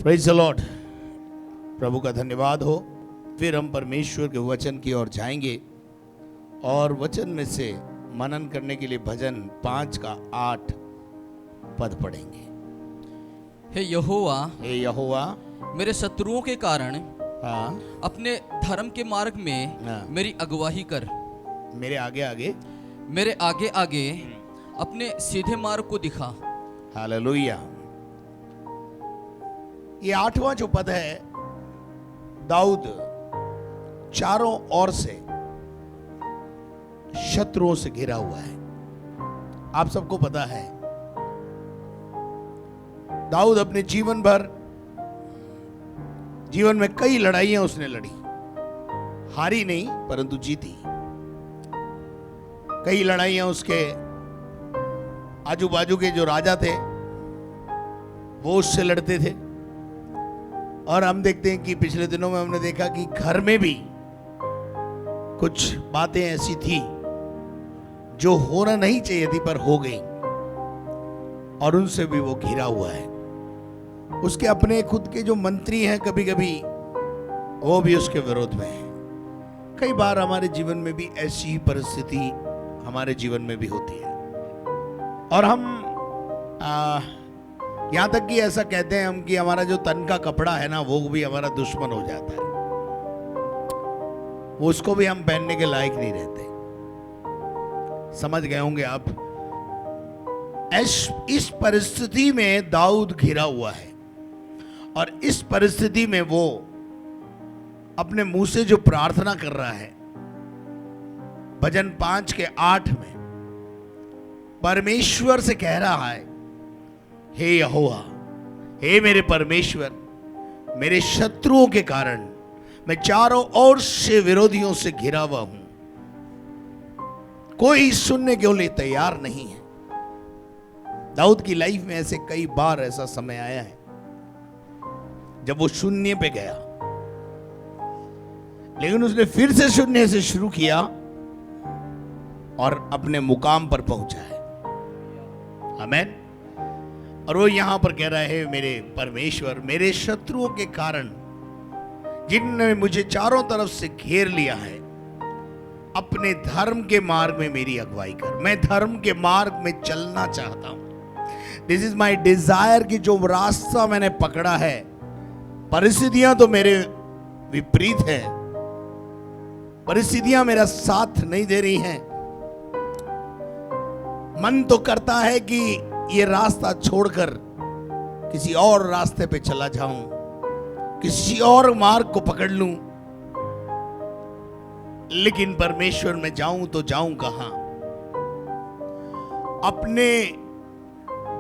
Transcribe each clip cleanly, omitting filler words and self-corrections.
Praise the Lord. प्रभु का धन्यवाद हो। फिर हम परमेश्वर के वचन की ओर जाएंगे और वचन में से मनन करने के लिए भजन 5 का 8 पद पढ़ेंगे। हे यहोवा, हे यहोवा, मेरे शत्रुओं के कारण हाँ, अपने धर्म के मार्ग में हाँ, मेरी अगुवाई कर। मेरे आगे आगे, मेरे आगे आगे अपने सीधे मार्ग को दिखा। हालेलुया। ये 8वां जो पद है, दाऊद चारों ओर से शत्रुओं से घिरा हुआ है। आप सबको पता है, दाऊद अपने जीवन भर, जीवन में कई लड़ाइयां उसने लड़ी, हारी नहीं परंतु जीती। कई लड़ाइयां उसके आजू बाजू के जो राजा थे वो उससे लड़ते थे। और हम देखते हैं कि पिछले दिनों में हमने देखा कि घर में भी कुछ बातें ऐसी थी जो होना नहीं चाहिए थी पर हो गई, और उनसे भी वो घिरा हुआ है। उसके अपने खुद के जो मंत्री हैं, कभी कभी वो भी उसके विरोध में है। कई बार हमारे जीवन में भी ऐसी ही परिस्थिति हमारे जीवन में भी होती है, और हम यहां तक कि ऐसा कहते हैं हम कि हमारा जो तन का कपड़ा है ना, वो भी हमारा दुश्मन हो जाता है। वो उसको भी हम पहनने के लायक नहीं रहते। समझ गए होंगे आप। इस परिस्थिति में दाऊद घिरा हुआ है, और इस परिस्थिति में वो अपने मुंह से जो प्रार्थना कर रहा है, भजन 5 के 8 में परमेश्वर से कह रहा है, हे यहोवा, हे मेरे परमेश्वर, मेरे शत्रुओं के कारण मैं चारों ओर से विरोधियों से घिरा हुआ हूं, कोई सुनने के लिए तैयार नहीं है। दाऊद की लाइफ में ऐसे कई बार ऐसा समय आया है जब वो शून्य पे गया, लेकिन उसने फिर से शून्य से शुरू किया और अपने मुकाम पर पहुंचा है। आमीन। और वो यहां पर कह रहा है, मेरे परमेश्वर, मेरे शत्रुओं के कारण जिनने मुझे चारों तरफ से घेर लिया है, अपने धर्म के मार्ग में मेरी अगुवाई कर। मैं धर्म के मार्ग में चलना चाहता हूं। दिस इज माई डिजायर कि जो रास्ता मैंने पकड़ा है, परिस्थितियां तो मेरे विपरीत हैं, परिस्थितियां मेरा साथ नहीं दे रही हैं। मन तो करता है कि ये रास्ता छोड़कर किसी और रास्ते पे चला जाऊं, किसी और मार्ग को पकड़ लूं, लेकिन परमेश्वर में जाऊं तो जाऊं कहां? अपने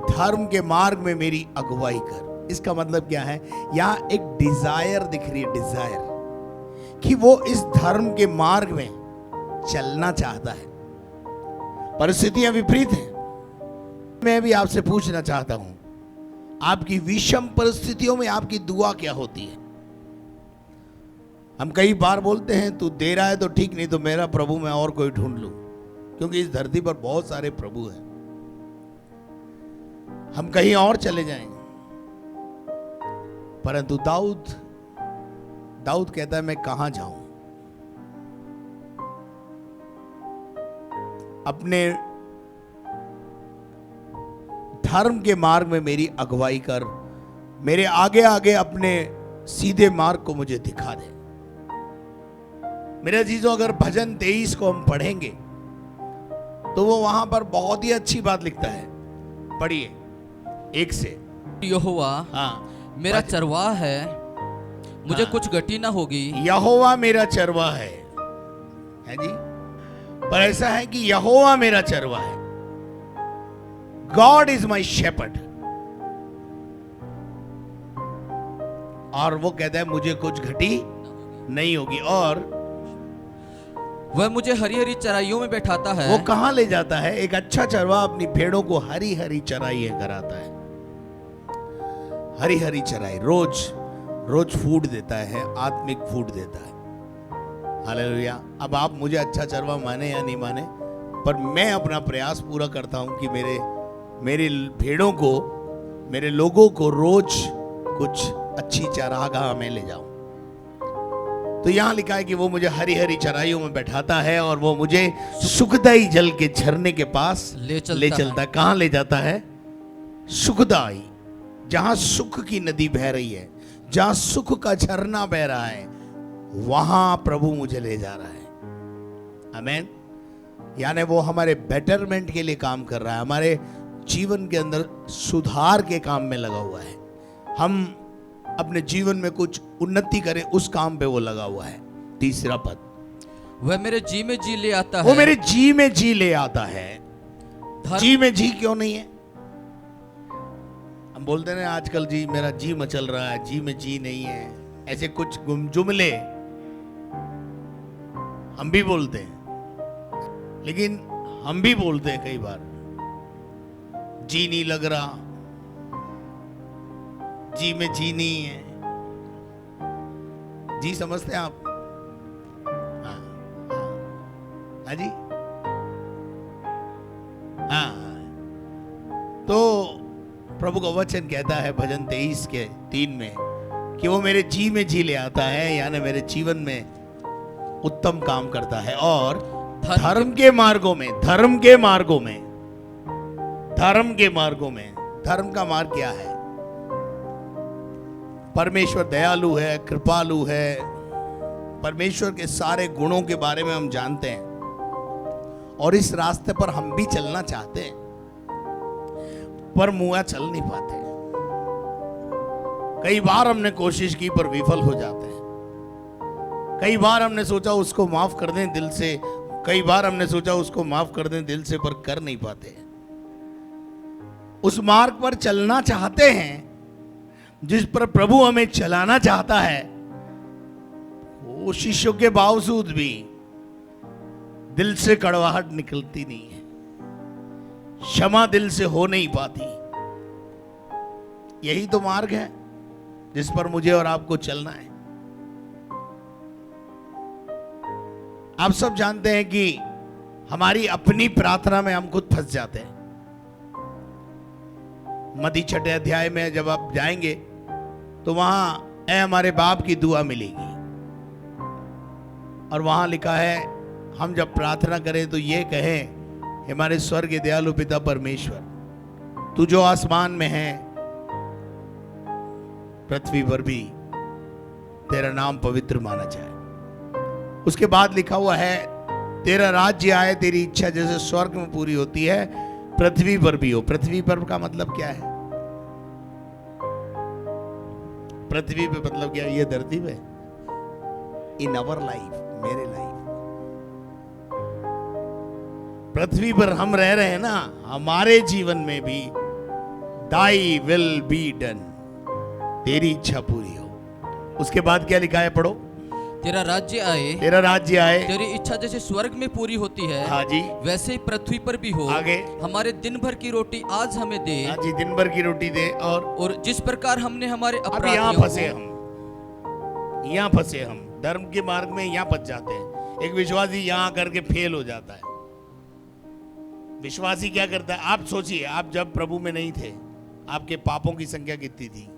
धर्म के मार्ग में मेरी अगुवाई कर। इसका मतलब क्या है? यहां एक डिजायर दिख रही है, डिजायर कि वो इस धर्म के मार्ग में चलना चाहता है। परिस्थितियां विपरीत हैं। मैं भी आपसे पूछना चाहता हूं, आपकी विषम परिस्थितियों में आपकी दुआ क्या होती है? हम कई बार बोलते हैं, तू दे रहा है तो ठीक, नहीं तो मेरा प्रभु मैं और कोई ढूंढ लूं, क्योंकि इस धरती पर बहुत सारे प्रभु हैं, हम कहीं और चले जाएंगे। परंतु दाऊद कहता है, मैं कहां जाऊं? अपने धर्म के मार्ग में मेरी अगुवाई कर, मेरे आगे आगे अपने सीधे मार्ग को मुझे दिखा दे। मेरे अजीजों, अगर भजन 23 को हम पढ़ेंगे तो वो वहां पर बहुत ही अच्छी बात लिखता है। पढ़िए 1 से। यहोवा, हाँ, मेरा चरवाह है, मुझे हाँ, कुछ गति ना होगी। यहोवा मेरा चरवाह है जी। पर ऐसा है कि यहोवा मेरा चरवाह है, गॉड इज माई शेपर्ड। और वो कहता है मुझे कुछ घटी नहीं होगी, और वह मुझे हरी हरी चराइयों में बैठाता है। वो कहां ले जाता है? एक अच्छा चरवाह अपनी भेड़ों को हरी हरी चराई कराता है। हरी हरी चराई, रोज फूड देता है, आत्मिक फूड देता है। हालेलुया। अब आप मुझे अच्छा चरवाह माने या नहीं माने, पर मैं अपना प्रयास पूरा करता हूं कि मेरे भेड़ों को, मेरे लोगों को रोज कुछ अच्छी चरागाह में ले जाऊं। तो यहां लिखा है कि वो मुझे हरी हरी चराइयों में बैठाता है और वो मुझे सुखदाई जल के झरने के पास ले चलता है। कहां ले जाता है? सुखदाई, जहां सुख की नदी बह रही है, जहां सुख का झरना बह रहा है, वहां प्रभु मुझे ले जा रहा है। आमीन। यानी वो हमारे बेटरमेंट के लिए काम कर रहा है, हमारे जीवन के अंदर सुधार के काम में लगा हुआ है। हम अपने जीवन में कुछ उन्नति करें, उस काम पे वो लगा हुआ है। तीसरा पद, वह मेरे जी में जी ले आता है। वो मेरे जी में जी ले आता है। जी में जी क्यों नहीं है? हम बोलते हैं आजकल, जी मेरा जी मचल रहा है, जी में जी नहीं है, ऐसे कुछ जुमले हम भी बोलते हैं। लेकिन हम भी बोलते हैं कई बार, जी नहीं लग रहा, जी में जी नहीं है। जी समझते हैं आप? हाँ, हाँ जी, हाँ। तो प्रभु का वचन कहता है भजन 23 के 3 में कि वो मेरे जी में जी ले आता है, यानी मेरे जीवन में उत्तम काम करता है और धर्म के मार्गों में, धर्म के मार्गों में, धर्म के मार्गों में। धर्म का मार्ग क्या है? परमेश्वर दयालु है, कृपालु है, परमेश्वर के सारे गुणों के बारे में हम जानते हैं और इस रास्ते पर हम भी चलना चाहते हैं, पर मुआ चल नहीं पाते। कई बार हमने कोशिश की पर विफल हो जाते हैं। कई बार हमने सोचा उसको माफ कर दें दिल से, कई बार हमने सोचा उसको माफ कर दें दिल से, पर कर नहीं पाते। उस मार्ग पर चलना चाहते हैं जिस पर प्रभु हमें चलाना चाहता है, कोशिशों के बावजूद भी दिल से कड़वाहट निकलती नहीं है, क्षमा दिल से हो नहीं पाती। यही तो मार्ग है जिस पर मुझे और आपको चलना है। आप सब जानते हैं कि हमारी अपनी प्रार्थना में हम खुद फंस जाते हैं। मत्ती 6 अध्याय में जब आप जाएंगे तो वहां ऐ हमारे बाप की दुआ मिलेगी और वहां लिखा है हम जब प्रार्थना करें तो ये कहें, हमारे स्वर्ग दयालु पिता परमेश्वर, तू जो आसमान में है, पृथ्वी पर भी तेरा नाम पवित्र माना जाए। उसके बाद लिखा हुआ है, तेरा राज्य आए, तेरी इच्छा जैसे स्वर्ग में पूरी होती है पृथ्वी पर भी हो। पृथ्वी पर का मतलब क्या है? पृथ्वी पे मतलब क्या? ये धरती पे, इन अवर लाइफ, मेरे लाइफ, पृथ्वी पर हम रह रहे हैं ना, हमारे जीवन में भी दाई विल बी डन, तेरी इच्छा पूरी हो। उसके बाद क्या लिखा है? पढ़ो। तेरा राज्य आए, तेरा राज्य आए, तेरी इच्छा जैसे स्वर्ग में पूरी होती है, हाँ जी, वैसे ही पृथ्वी पर भी हो। आगे, हमारे दिन भर की रोटी आज हमें दे, हाँ जी, दिन भर की रोटी दे। और जिस प्रकार हमने हमारे अब यहाँ अपराधियों फंसे हम, यहाँ फंसे हम, धर्म के मार्ग में यहाँ फंस जाते हैं। एक विश्वासी यहाँ करके फेल हो जाता है। विश्वासी क्या करता है? आप सोचिए, आप जब प्रभु में नहीं थे, आपके पापों की संख्या कितनी थी?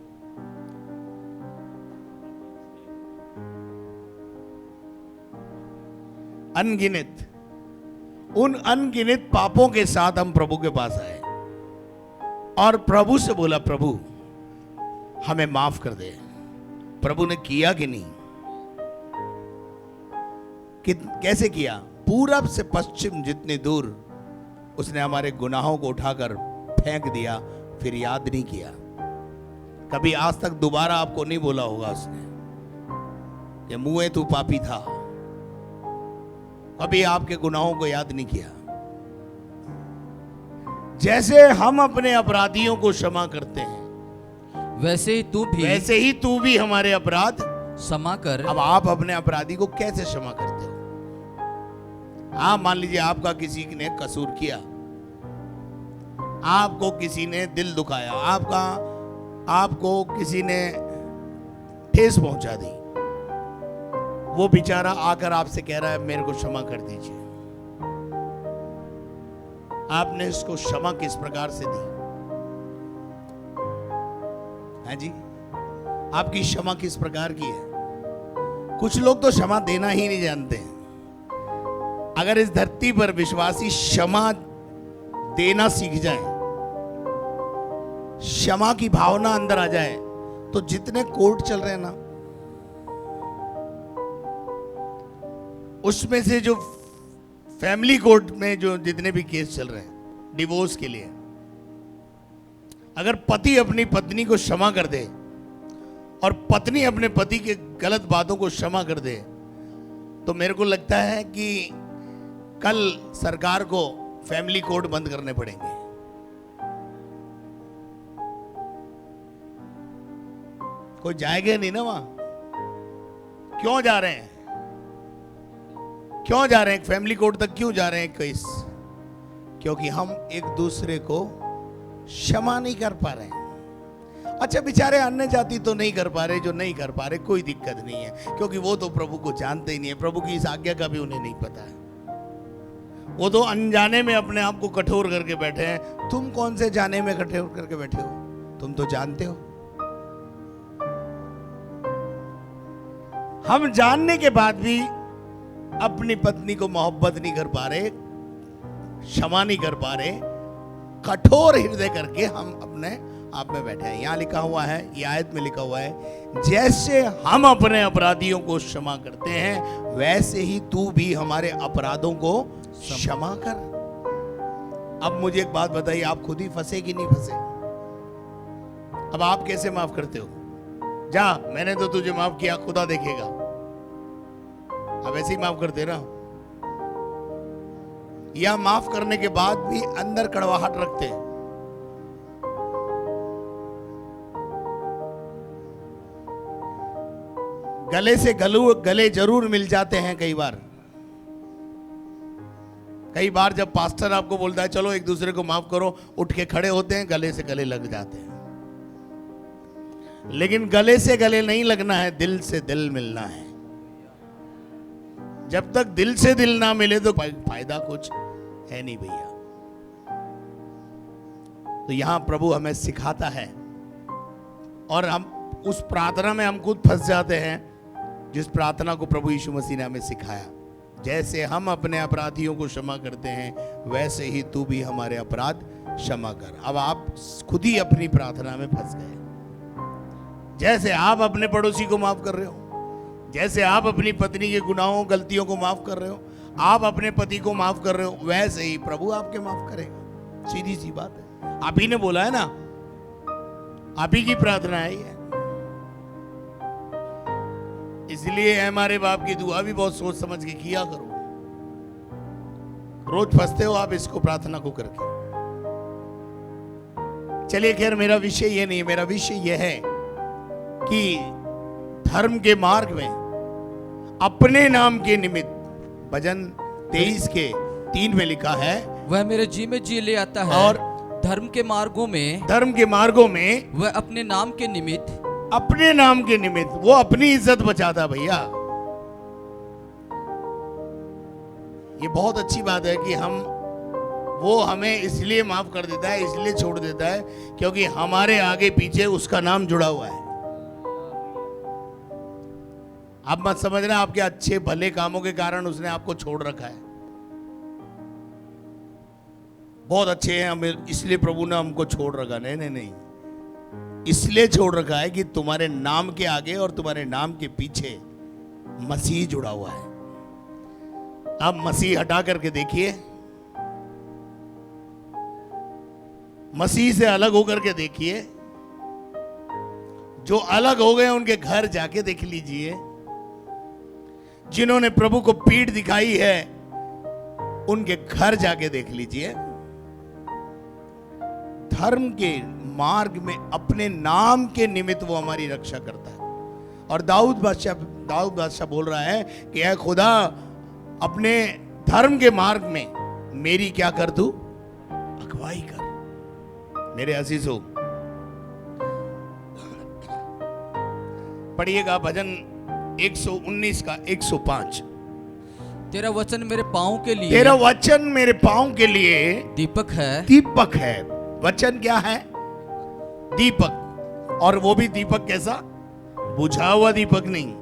अनगिनत। उन अनगिनत पापों के साथ हम प्रभु के पास आए और प्रभु से बोला, प्रभु हमें माफ कर दे। प्रभु ने किया कि नहीं? कैसे किया? पूरब से पश्चिम जितने दूर उसने हमारे गुनाहों को उठाकर फेंक दिया, फिर याद नहीं किया। कभी आज तक दोबारा आपको नहीं बोला होगा उसने कि मुए तू पापी था। कभी आपके गुनाहों को याद नहीं किया। जैसे हम अपने अपराधियों को क्षमा करते हैं, वैसे ही तू भी हमारे अपराध क्षमा कर। अब आप अपने अपराधी को कैसे क्षमा करते हो? आप मान लीजिए आपका किसी ने कसूर किया, आपको किसी ने दिल दुखाया, आपको किसी ने ठेस पहुंचा दी, वो बेचारा आकर आपसे कह रहा है मेरे को क्षमा कर दीजिए। आपने इसको क्षमा किस प्रकार से दी? है जी? आपकी क्षमा किस प्रकार की है। कुछ लोग तो क्षमा देना ही नहीं जानते हैं। अगर इस धरती पर विश्वासी क्षमा देना सीख जाए, क्षमा की भावना अंदर आ जाए, तो जितने कोर्ट चल रहे हैं ना, उसमें से जो फैमिली कोर्ट में जो जितने भी केस चल रहे हैं डिवोर्स के लिए, अगर पति अपनी पत्नी को क्षमा कर दे और पत्नी अपने पति के गलत बातों को क्षमा कर दे, तो मेरे को लगता है कि कल सरकार को फैमिली कोर्ट बंद करने पड़ेंगे। कोई जाएगा नहीं ना वहां। क्यों जा रहे हैं? क्यों जा रहे हैं फैमिली कोर्ट तक? क्यों जा रहे हैं केस? क्योंकि हम एक दूसरे को क्षमा नहीं कर पा रहे हैं। अच्छा, बेचारे अन्य जाति तो नहीं कर पा रहे, जो नहीं कर पा रहे कोई दिक्कत नहीं है, क्योंकि वो तो प्रभु को जानते ही नहीं है। प्रभु की इस आज्ञा का भी उन्हें नहीं पता है। वो तो अनजाने में अपने आप को कठोर करके बैठे हैं। तुम कौन से जाने में कठोर करके बैठे हो? तुम तो जानते हो। हम जानने के बाद भी अपनी पत्नी को मोहब्बत नहीं कर पा रहे, क्षमा नहीं कर पा रहे, कठोर हृदय करके हम अपने आप में बैठे हैं। यहां लिखा हुआ है, ये आयत में लिखा हुआ है, जैसे हम अपने अपराधियों को क्षमा करते हैं, वैसे ही तू भी हमारे अपराधों को क्षमा कर। अब मुझे एक बात बताइए, आप खुद ही फंसे कि नहीं फंसे? अब आप कैसे माफ करते हो? जा, मैंने तो तुझे माफ किया, खुदा देखेगा। अब ऐसे ही माफ करते ना, या माफ करने के बाद भी अंदर कड़वाहट रखते हैं। गले से गले जरूर मिल जाते हैं कई बार। कई बार जब पास्टर आपको बोलता है चलो एक दूसरे को माफ करो, उठ के खड़े होते हैं, गले से गले लग जाते हैं। लेकिन गले से गले नहीं लगना है, दिल से दिल मिलना है। जब तक दिल से दिल ना मिले तो फायदा कुछ है नहीं भैया। तो यहां प्रभु हमें सिखाता है, और हम उस प्रार्थना में हम खुद फंस जाते हैं जिस प्रार्थना को प्रभु यीशु मसीह ने हमें सिखाया। जैसे हम अपने अपराधियों को क्षमा करते हैं, वैसे ही तू भी हमारे अपराध क्षमा कर। अब आप खुद ही अपनी प्रार्थना में फंस गए। जैसे आप अपने पड़ोसी को माफ कर रहे हो, जैसे आप अपनी पत्नी के गुनाहों गलतियों को माफ कर रहे हो, आप अपने पति को माफ कर रहे हो, वैसे ही प्रभु आपके माफ करेगा। सीधी सी बात है, आप ही ने बोला है ना, आप ही की प्रार्थना है ये। इसलिए हमारे बाप की दुआ भी बहुत सोच समझ के किया करो। रोज फंसते हो आप इसको प्रार्थना को करके। चलिए खैर, मेरा विषय ये नहीं है। मेरा विषय यह है कि धर्म के मार्ग में अपने नाम के निमित्त, भजन 23 के 3 में लिखा है, वह मेरे जी में जी ले आता है, और धर्म के मार्गों में वह अपने नाम के निमित्त, अपने नाम के निमित्त वो अपनी इज्जत बचाता। भैया ये बहुत अच्छी बात है कि वो हमें इसलिए माफ कर देता है, इसलिए छोड़ देता है क्योंकि हमारे आगे पीछे उसका नाम जुड़ा हुआ है। आप मत समझना आपके अच्छे भले कामों के कारण उसने आपको छोड़ रखा है। बहुत अच्छे हैं हम, इसलिए प्रभु ने हमको छोड़ रखा। नहीं नहीं नहीं, इसलिए छोड़ रखा है कि तुम्हारे नाम के आगे और तुम्हारे नाम के पीछे मसीह जुड़ा हुआ है। आप मसीह हटा करके देखिए, मसीह से अलग होकर के देखिए। जो अलग हो गए उनके घर जाके देख लीजिए। जिन्होंने प्रभु को पीठ दिखाई है उनके घर जाके देख लीजिए। धर्म के मार्ग में अपने नाम के निमित्त वो हमारी रक्षा करता है। और दाऊद बादशाह बोल रहा है कि ऐ खुदा, अपने धर्म के मार्ग में मेरी क्या कर, तू अगुवाई कर। मेरे अजीजों, पढ़िएगा भजन 119 का 105। तेरा वचन मेरे पाँव के लिए, तेरा वचन मेरे पाँव के लिए दीपक है। दीपक है। वचन क्या है? दीपक। और वो भी दीपक कैसा? बुझा हुआ दीपक नहीं,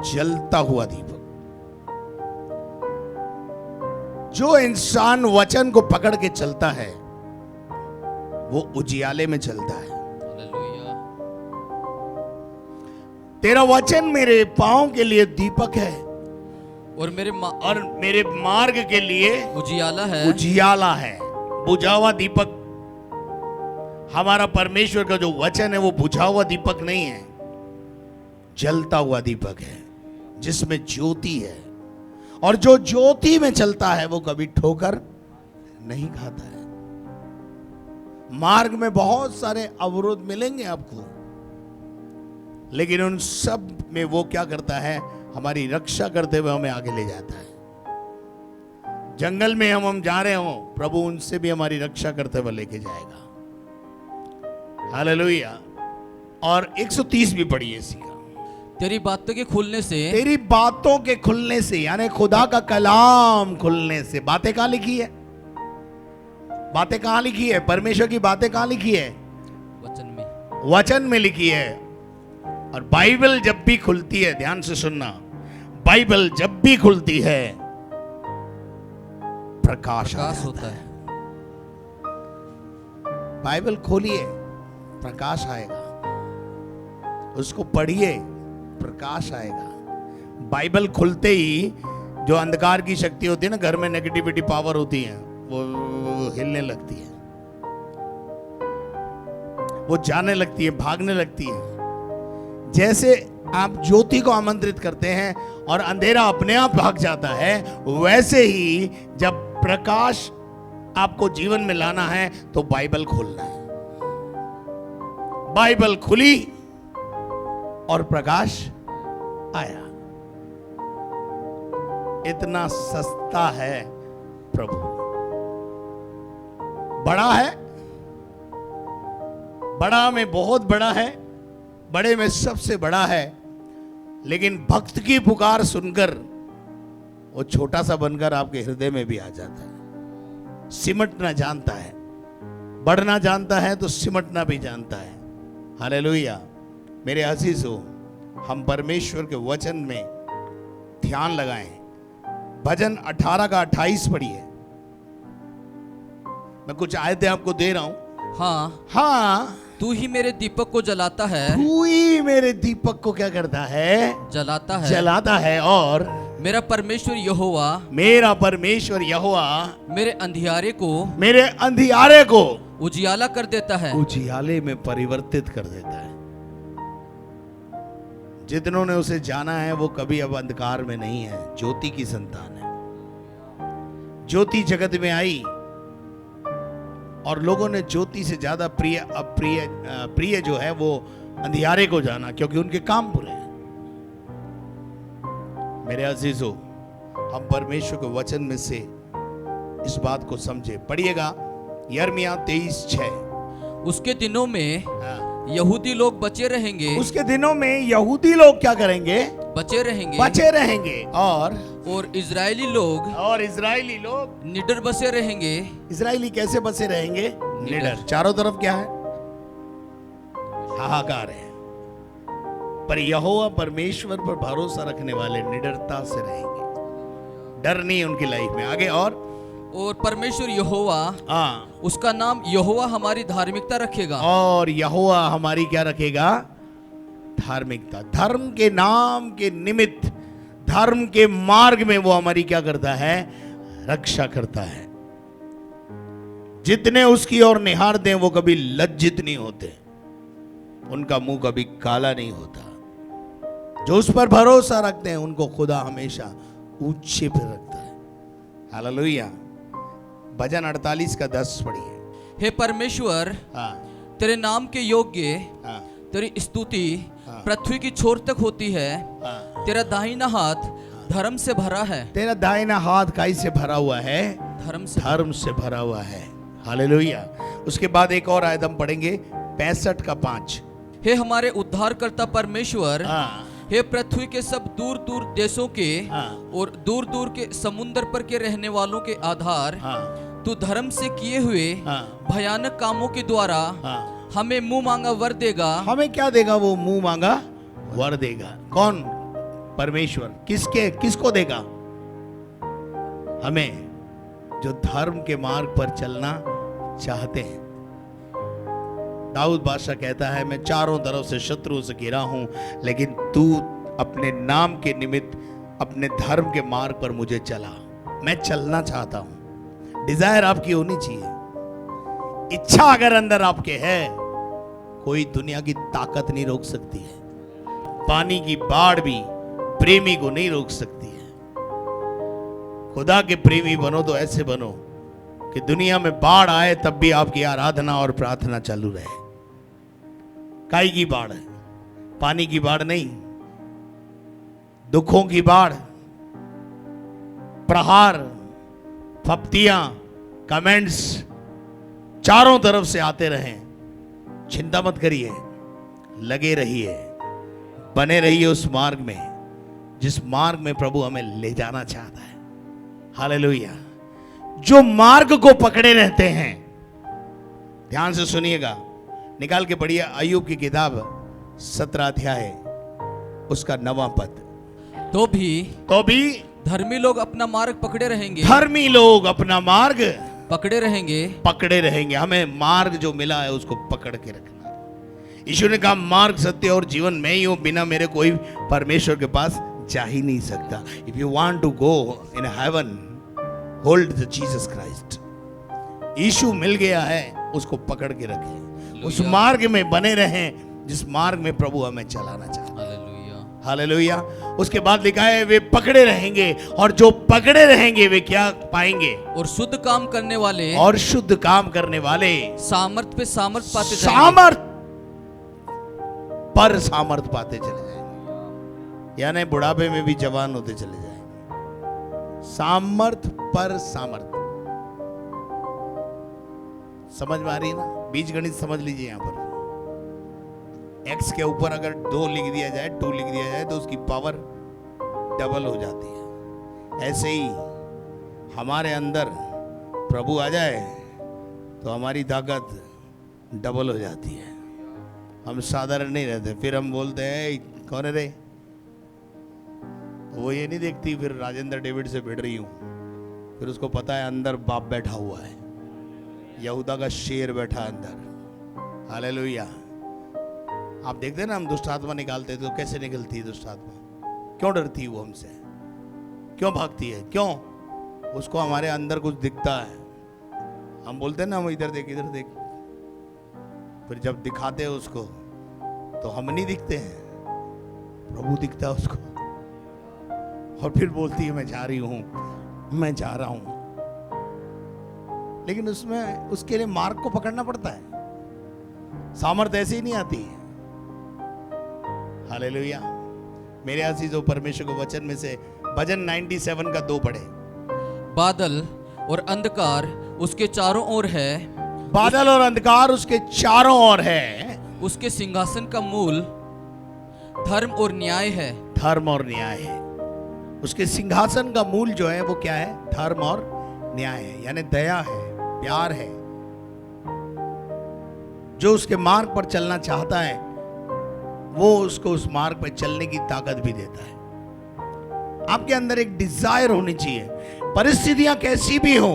जलता हुआ दीपक। जो इंसान वचन को पकड़ के चलता है वो उजियाले में चलता है। हालेलुया। तेरा वचन मेरे पांव के लिए दीपक है और मेरे मार्ग के लिए उजियाला है। उजियाला है। बुझा हुआ दीपक, हमारा परमेश्वर का जो वचन है वो बुझा हुआ दीपक नहीं है, जलता हुआ दीपक है जिसमें ज्योति है। और जो ज्योति में चलता है वो कभी ठोकर नहीं खाता है। मार्ग में बहुत सारे अवरोध मिलेंगे आपको, लेकिन उन सब में वो क्या करता है, हमारी रक्षा करते हुए हमें आगे ले जाता है। जंगल में हम जा रहे हो, प्रभु उनसे भी हमारी रक्षा करते हुए लेके जाएगा। हालेलुया। और 130 भी पढ़िए इसी का। तेरी बातों के खुलने से, तेरी बातों के खुलने से, यानी खुदा का कलाम खुलने से। बातें कहां लिखी है? बातें कहां लिखी है? परमेश्वर की बातें कहां लिखी है? वचन में, वचन में लिखी है। और बाइबल जब भी खुलती है, ध्यान से सुनना, बाइबल जब भी खुलती है प्रकाश होता है। बाइबल खोलिए, प्रकाश आएगा। उसको पढ़िए, प्रकाश आएगा। बाइबल खुलते ही जो अंधकार की शक्ति होती है ना, घर में नेगेटिविटी पावर होती है, वो हिलने लगती है, वो जाने लगती है, भागने लगती है। जैसे आप ज्योति को आमंत्रित करते हैं और अंधेरा अपने आप भाग जाता है, वैसे ही जब प्रकाश आपको जीवन में लाना है तो बाइबल खोलना है। बाइबल खुली और प्रकाश आया। इतना सस्ता है प्रभु। बड़ा है, बड़ा में बहुत बड़ा है, बड़े में सबसे बड़ा है। लेकिन भक्त की पुकार सुनकर वो छोटा सा बनकर आपके हृदय में भी आ जाता है। सिमटना जानता है, बढ़ना जानता है तो सिमटना भी जानता है। हालेलुया। मेरे अजीजों, हम परमेश्वर के वचन में ध्यान लगाएं। भजन 18 का 28 पढ़िए। मैं कुछ आयतें आपको दे रहा हूं। हाँ, तू ही मेरे दीपक को जलाता है। तू ही मेरे दीपक को क्या करता है? जलाता है। जलाता है। और मेरा परमेश्वर यहोवा, मेरा परमेश्वर यहोवा मेरे अंधियारे को उजियाला कर देता है। उजियाले में परिवर्तित कर देता है। जितनों ने उसे जाना है वो कभी अब अंधकार में नहीं है, ज्योति की संतान है। ज्योति जगत में आई और लोगों ने ज्योति से ज्यादा प्रिय जो है वो अंधियारे को जाना, क्योंकि उनके काम बुरे हैं। मेरे अजीजों, हम परमेश्वर के वचन में से इस बात को समझे। पढ़िएगा यिर्मयाह 23:6। उसके दिनों में यहूदी लोग बचे रहेंगे। उसके दिनों में यहूदी लोग क्या करेंगे? बचे रहेंगे। बचे रहेंगे। और इजरायली लोग निडर बसे रहेंगे। इजरायली कैसे बसे रहेंगे? निडर। चारों तरफ क्या है? हाहाकार है। पर यहोवा परमेश्वर पर भरोसा रखने वाले निडरता से रहेंगे। डर नहीं है उनकी लाइफ में। आगे और परमेश्वर यहोवा, उसका नाम यहोवा हमारी धार्मिकता रखेगा। और यहोवा हमारी क्या रखेगा? धार्मिकता। धर्म के नाम के निमित्त, धर्म के मार्ग में वो हमारी क्या करता है? रक्षा करता है। जितने उसकी ओर निहारते हैं वो कभी लज्जित नहीं होते, उनका मुंह कभी काला नहीं होता। जो उस पर भरोसा रखते हैं उनको खुदा हमेशा ऊंचे पर रखता है। हालेलुया। भजन 48 का 10 पढ़िए। हे परमेश्वर, तेरे नाम के योग्य तेरी स्तुति पृथ्वी की छोर तक होती है। तेरा दाहिना हाथ धर्म से भरा है। तेरा दाहिना हाथ काई से भरा हुआ है? धर्म से भरा हुआ है। हालेलुया। उसके बाद एक और आयत हम पढ़ेंगे 65 का 5। हे हमारे उद्धारकर्ता परमेश्वर, हे पृथ्वी के सब दूर दूर देशों के और दूर दूर के समुद्र पर के रहने वालों के आधार, तू धर्म से किए हुए भयानक कामों के द्वारा हमें मुंह मांगा वर देगा। हमें क्या देगा? वो मुंह मांगा वर देगा। कौन? परमेश्वर। किसको देगा? हमें, जो धर्म के मार्ग पर चलना चाहते हैं। दाऊद बादशाह कहता है, मैं चारों तरफ से शत्रुओं से घिरा हूं, लेकिन तू अपने नाम के निमित्त अपने धर्म के मार्ग पर मुझे चला। मैं चलना चाहता हूं। डिजायर आपकी होनी चाहिए। इच्छा अगर अंदर आपके है, कोई दुनिया की ताकत नहीं रोक सकती है। पानी की बाढ़ भी प्रेमी को नहीं रोक सकती है। खुदा के प्रेमी बनो तो ऐसे बनो कि दुनिया में बाढ़ आए तब भी आपकी आराधना और प्रार्थना चालू रहे। काई की बाढ़ है, पानी की बाढ़ नहीं, दुखों की बाढ़, प्रहार, फप्तियां, कमेंट्स चारों तरफ से आते रहें, चिंता मत करिए, लगे रहिए, बने रहिए उस मार्ग में जिस मार्ग में प्रभु हमें ले जाना चाहता है। हालेलुया। जो मार्ग को पकड़े रहते हैं, ध्यान से सुनिएगा, निकाल के पढ़िए अय्यूब की किताब 17 अध्याय उसका 9वां पद। तो भी धर्मी लोग अपना मार्ग पकड़े रहेंगे। धर्मी लोग अपना मार्ग पकड़े रहेंगे। हमें मार्ग जो मिला है उसको पकड़ के रखना। यीशु ने कहा, मार्ग, सत्य और जीवन मैं ही हूं, बिना मेरे कोई परमेश्वर के पास जा ही नहीं सकता। If you want to go in heaven, hold the Jesus Christ. यीशु मिल गया है, उसको पकड़ के रखें, उस मार्ग में बने रहें जिस मार्ग में प्रभु हमें चलाना चाहता है। हालेलुया। उसके बाद लिखा है, वे पकड़े रहेंगे, और जो पकड़े रहेंगे वे क्या पाएंगे? और शुद्ध काम करने वाले सामर्थ पे सामर्थ पाते जाएंगे। सामर्थ पर सामर्थ पाते चले जाएंगे, यानी बुढ़ापे में भी जवान होते चले जाएंगे। सामर्थ पर सामर्थ, समझ में आ रही है ना? बीज गणित समझ लीजिए। यहां पर x के ऊपर अगर 2 लिख दिया जाए, 2 लिख दिया जाए, तो उसकी पावर डबल हो जाती है। ऐसे ही हमारे अंदर प्रभु आ जाए तो हमारी ताकत डबल हो जाती है। हम साधारण नहीं रहते। फिर हम बोलते हैं, कौन है रे? वो ये नहीं देखती फिर राजेंद्र डेविड से भिड़ रही हूं, फिर उसको पता है अंदर बाप बैठा हुआ है, यहूदा का शेर बैठा अंदर। हालेलुया। आप देखते हैं ना, हम दुष्ट आत्मा निकालते तो कैसे निकलती है दुष्ट आत्मा? क्यों डरती है वो हमसे? क्यों भागती है? क्यों? उसको हमारे अंदर कुछ दिखता है। हम बोलते हैं ना, हम इधर देख इधर देख, फिर जब दिखाते हैं उसको तो हम नहीं दिखते हैं, प्रभु दिखता है उसको, और फिर बोलती है, मैं जा रही हूं, मैं जा रहा हूं। लेकिन उसमें उसके लिए मार्ग को पकड़ना पड़ता है। सामर्थ ऐसे ही नहीं आती है। हालेलुया। मेरे अजीजों, परमेश्वर को वचन में से भजन 97 का 2 पढ़े। बादल और अंधकार उसके चारों ओर है, बादल और अंधकार उसके चारों ओर है, उसके सिंहासन का मूल धर्म और न्याय है। धर्म और न्याय है। उसके सिंहासन का मूल जो है वो क्या है? धर्म और न्याय है, यानी दया है, प्यार है। जो उसके मार्ग पर चलना चाहता है वो उसको उस मार्ग पर चलने की ताकत भी देता है। आपके अंदर एक डिजायर होनी चाहिए, परिस्थितियां कैसी भी हो।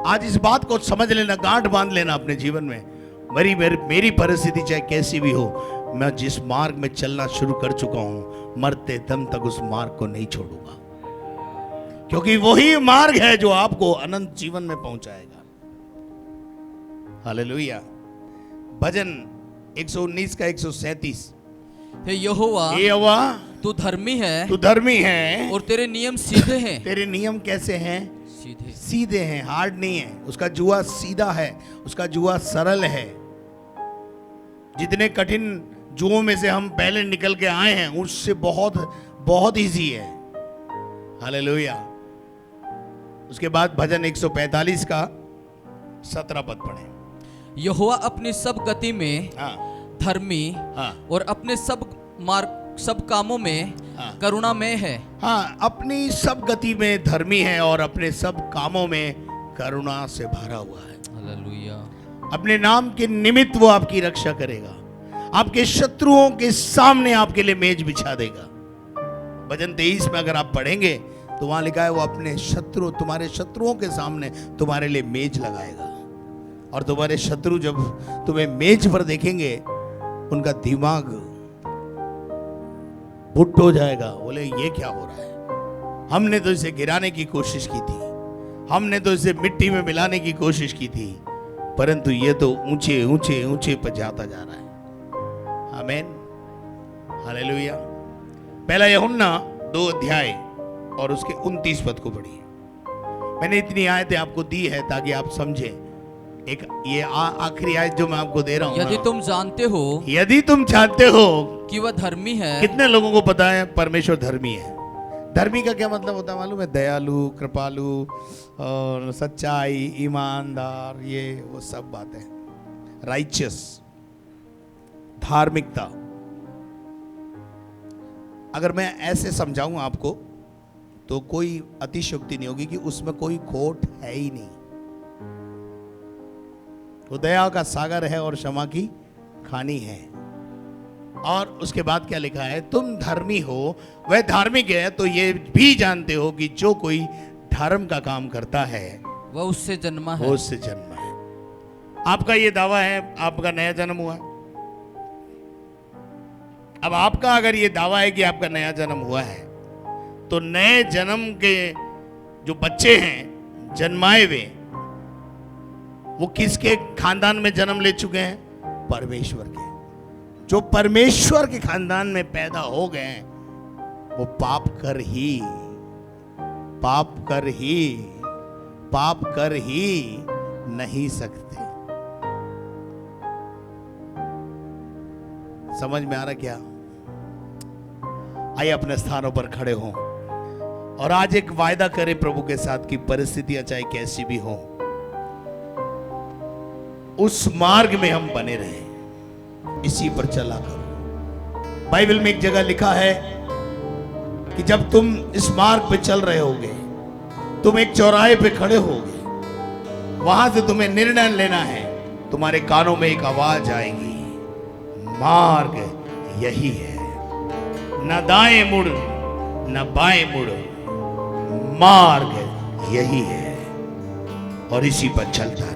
आज इस बात को समझ लेना, गांठ बांध लेना अपने जीवन में, मेरी परिस्थिति चाहे कैसी भी हो, मैं जिस मार्ग में चलना शुरू कर चुका हूं, मरते दम तक उस मार्ग को नहीं छोड़ूंगा, क्योंकि वही मार्ग है जो आपको अनंत जीवन में पहुंचाएगा। हालेलुया। भजन 119 का 137। हे यहोवा, तू धर्मी है और तेरे नियम सीधे हैं। तेरे नियम कैसे हैं? सीधे हैं, हार्ड नहीं है। उसका जुआ सीधा है, उसका जुआ सरल है। जितने कठिन जुओं में से हम पहले निकल के आए हैं, उससे बहुत बहुत इजी है। हालेलुया। उसके बाद भजन 145 का 17 पद पढ़े। यहोवा अपनी सब गति में धर्मी और अपने सब कामों में करुणामय है। हाँ, अपनी सब गति में धर्मी है और अपने सब कामों में करुणा से भरा हुआ है। हालेलुया। अपने नाम के निमित्त वो आपकी रक्षा करेगा। आपके शत्रुओं के सामने आपके लिए मेज बिछा देगा। भजन 23 में अगर आप पढ़ेंगे तो वहां लिखा है वो अपने शत्रु, तुम्हारे शत्रुओं के सामने तुम्हारे लिए मेज लगाएगा। और तुम्हारे शत्रु जब तुम्हें मेज पर देखेंगे उनका दिमाग बुट हो जाएगा, बोले ये क्या हो रहा है, हमने तो इसे गिराने की कोशिश की थी, हमने तो इसे मिट्टी में मिलाने की कोशिश की थी, परंतु ये तो ऊंचे ऊंचे ऊंचे पर जाता जा रहा है। आमीन, हालेलुया। पहला यूहन्ना 2 अध्याय और उसके 29 पद को पढ़िए। मैंने इतनी आयतें आपको दी है ताकि आप समझें। एक ये आखिरी आयत जो मैं आपको दे रहा हूं, यदि तुम जानते हो यदि तुम जानते हो कि वह धर्मी है। कितने लोगों को पता है परमेश्वर धर्मी है? धर्मी का क्या मतलब होता है मालूम है? दयालु, कृपालु और सच्चाई, ईमानदार, ये वो सब बातें, राइचियस, धार्मिकता। अगर मैं ऐसे समझाऊं आपको तो कोई अतिशयोक्ति नहीं होगी कि उसमें कोई खोट है ही नहीं। वो दया का सागर है और क्षमा की खानी है। और उसके बाद क्या लिखा है? तुम धर्मी हो, वह धार्मिक है, तो ये भी जानते हो कि जो कोई धर्म का काम करता है वह उससे जन्मा है। वो उससे जन्मा है। आपका ये दावा है आपका नया जन्म हुआ। अब आपका अगर ये दावा है कि आपका नया जन्म हुआ है, तो नए जन्म के जो बच्चे हैं जन्माए हुए, वो किसके खानदान में जन्म ले चुके हैं? परमेश्वर के। जो परमेश्वर के खानदान में पैदा हो गए हैं वो पाप कर ही नहीं सकते। समझ में आ रहा क्या? आइए अपने स्थानों पर खड़े हों और आज एक वायदा करें प्रभु के साथ कि परिस्थितियां चाहे कैसी भी हो, उस मार्ग में हम बने रहें, इसी पर चला करो। बाइबल में एक जगह लिखा है कि जब तुम इस मार्ग पे चल रहे होगे, तुम एक चौराहे पे खड़े होगे, वहां से तुम्हें निर्णय लेना है। तुम्हारे कानों में एक आवाज आएगी, मार्ग यही है, न दाएं मुड़ न बाएं मुड़, मार्ग यही है, और इसी पर चलता रहे।